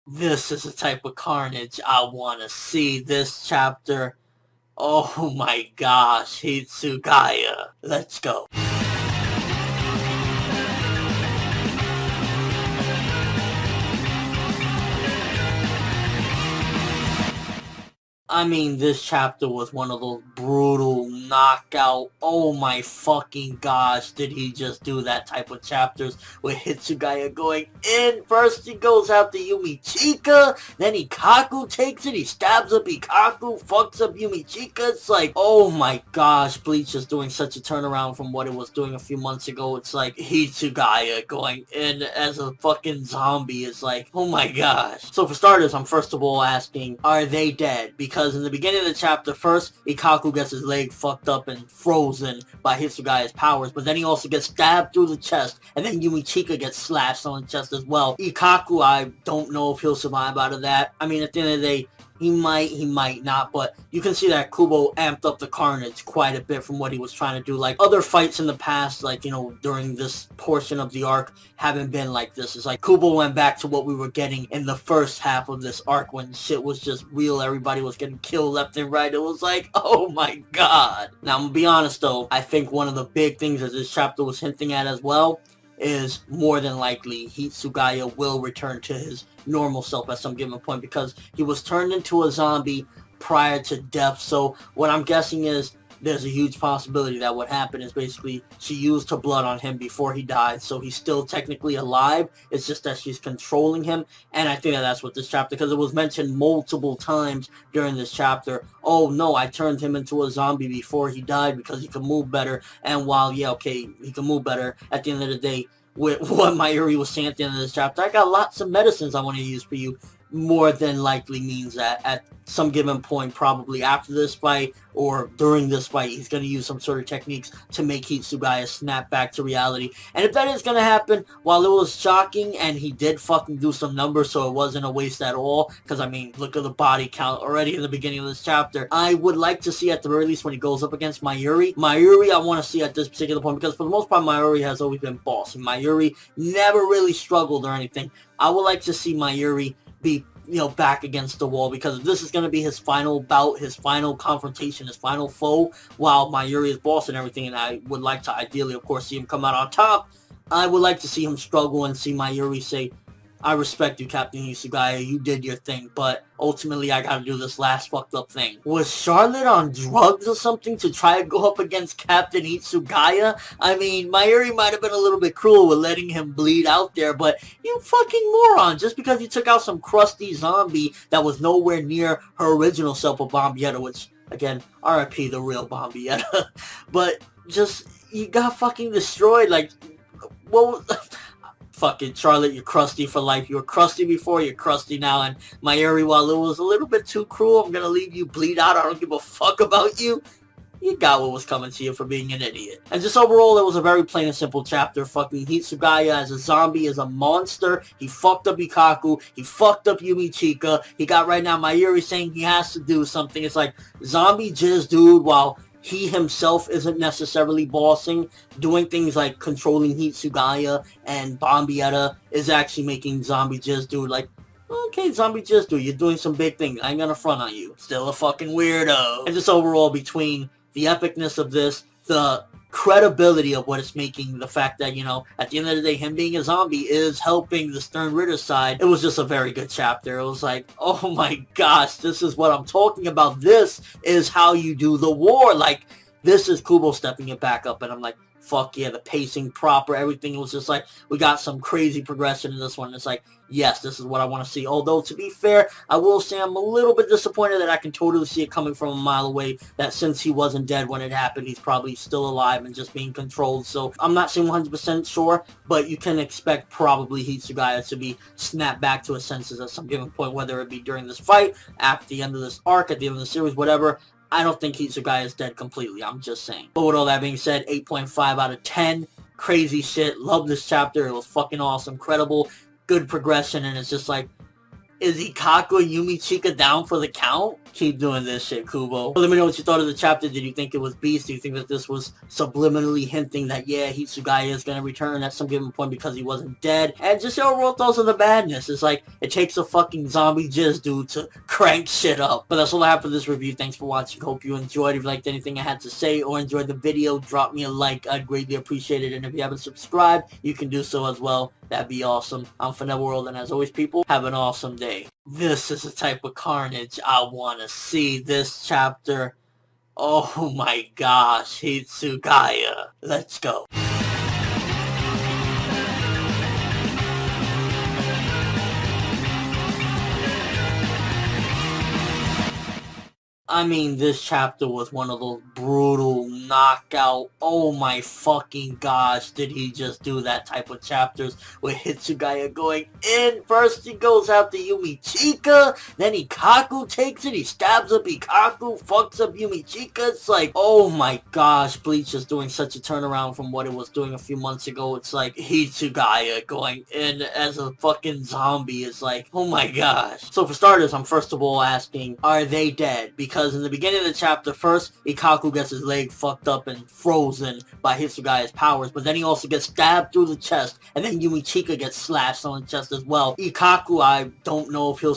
This is the type of carnage I want to see. This chapter. Oh my gosh, Hitsugaya. Let's go. I mean, this chapter was one of those brutal knockout, oh my fucking gosh, did he just do that type of chapters with Hitsugaya going in. First he goes after Yumichika, then Ikkaku takes it, he stabs up Ikkaku, fucks up Yumichika. It's like, oh my gosh, Bleach is doing such a turnaround from what it was doing a few months ago. It's like Hitsugaya going in as a fucking zombie is like, oh my gosh. So for starters, I'm first of all asking, are they dead? Because in the beginning of the chapter, first, Ikkaku gets his leg fucked up and frozen by Hitsugaya's powers, but then he also gets stabbed through the chest, and then Yumichika gets slashed on the chest as well. Ikkaku, I don't know if he'll survive out of that. I mean, at the end of the day, he might not, but you can see that Kubo amped up the carnage quite a bit from what he was trying to do. Like, other fights in the past, like, you know, during this portion of the arc, haven't been like this. It's like Kubo went back to what we were getting in the first half of this arc when shit was just real. Everybody was getting killed left and right. It was like, oh my god. Now, I'm gonna be honest, though. I think one of the big things that this chapter was hinting at as well is more than likely Hitsugaya will return to his normal self at some given point, because he was turned into a zombie prior to death. So what I'm guessing is there's a huge possibility that what happened is basically she used her blood on him before he died, so he's still technically alive. It's just that she's controlling him, and I think that that's what this chapter, because it was mentioned multiple times during this chapter, oh no, I turned him into a zombie before he died because he could move better. And while, yeah, okay, he can move better, at the end of the day, with what Mayuri was saying at the end of this chapter, I got lots of medicines I want to use for you, more than likely means that at some given point, probably after this fight or during this fight, he's going to use some sort of techniques to make Hitsugaya snap back to reality. And if that is going to happen, while it was shocking and he did fucking do some numbers, so it wasn't a waste at all, because I mean, look at the body count already in the beginning of this chapter, I would like to see at the very least when he goes up against Mayuri, I want to see at this particular point, because for the most part, Mayuri has always been boss, and Mayuri never really struggled or anything. I would like to see Mayuri be, you know, back against the wall, because this is going to be his final bout, his final confrontation, his final foe, while Mayuri is boss and everything, and I would like to ideally, of course, see him come out on top. I would like to see him struggle and see Mayuri say, I respect you, Captain Hitsugaya, you did your thing, but ultimately I gotta do this last fucked up thing. Was Charlotte on drugs or something to try to go up against Captain Hitsugaya? I mean, Mayuri might have been a little bit cruel with letting him bleed out there, but you fucking moron, just because you took out some crusty zombie that was nowhere near her original self of Bombietta, which, again, RIP the real Bombietta, but just, you got fucking destroyed, like, what was... Fucking Charlotte, you're crusty for life. You were crusty before, you're crusty now. And Mayuri, while it was a little bit too cruel, I'm gonna leave you bleed out, I don't give a fuck about you, you got what was coming to you for being an idiot. And just overall, it was a very plain and simple chapter. Fucking Hitsugaya as a zombie is a monster. He fucked up Ikkaku. He fucked up Yumichika. He got right now Mayuri saying he has to do something. It's like, zombie jizz dude, while he himself isn't necessarily bossing, doing things like controlling Hitsugaya and Bombietta is actually making Zombie Jizz Dude like, okay, Zombie Jizz Dude, you're doing some big things. I ain't gonna front on you. Still a fucking weirdo. And just overall, between the epicness of this, the credibility of what it's making, the fact that, you know, at the end of the day, him being a zombie is helping the Stern Ritter side, it was just a very good chapter. It was like, oh my gosh, this is what I'm talking about. This is how you do the war. Like, this is Kubo stepping it back up, and I'm like, fuck yeah, the pacing proper, everything was just like, we got some crazy progression in this one. It's like, yes, this is what I want to see. Although, to be fair, I will say I'm a little bit disappointed that I can totally see it coming from a mile away, that since he wasn't dead when it happened, he's probably still alive and just being controlled. So I'm not saying 100% sure, but you can expect probably Hitsugaya to be snapped back to his senses at some given point, whether it be during this fight, at the end of this arc, at the end of the series, whatever. I don't think Hitsugaya is dead completely. I'm just saying. But with all that being said, 8.5 out of 10. Crazy shit. Love this chapter. It was fucking awesome. Credible. Good progression. And it's just like, Is Ikkaku and Yumichika down for the count? Keep doing this shit, Kubo. Let me know what you thought of the chapter. Did you think it was beast? Do you think that this was subliminally hinting that, yeah, Hitsugaya is gonna return at some given point because he wasn't dead? And just your overall thoughts on the badness. It's like, it takes a fucking zombie jizz dude to crank shit up. But that's all I have for this review. Thanks for watching. Hope you enjoyed. If you liked anything I had to say or enjoyed the video, drop me a like. I'd greatly appreciate it. And if you haven't subscribed, you can do so as well. That'd be awesome. I'm World, and as always, people, have an awesome day. This is the type of carnage I want to see. This chapter, oh my gosh, Hitsugaya. Let's go. I mean, this chapter was one of those brutal knockout, oh my fucking gosh, did he just do that type of chapters with Hitsugaya going in. First he goes after Yumichika, then Ikkaku takes it, he stabs up Ikkaku, fucks up Yumichika. It's like, oh my gosh, Bleach is doing such a turnaround from what it was doing a few months ago. It's like Hitsugaya going in as a fucking zombie is like, oh my gosh. So for starters, I'm first of all asking, are they dead? Because in the beginning of the chapter, first, Ikkaku gets his leg fucked up and frozen by Hitsugaya's powers, but then he also gets stabbed through the chest, and then Yumichika gets slashed on the chest as well. Ikkaku, I don't know if he'll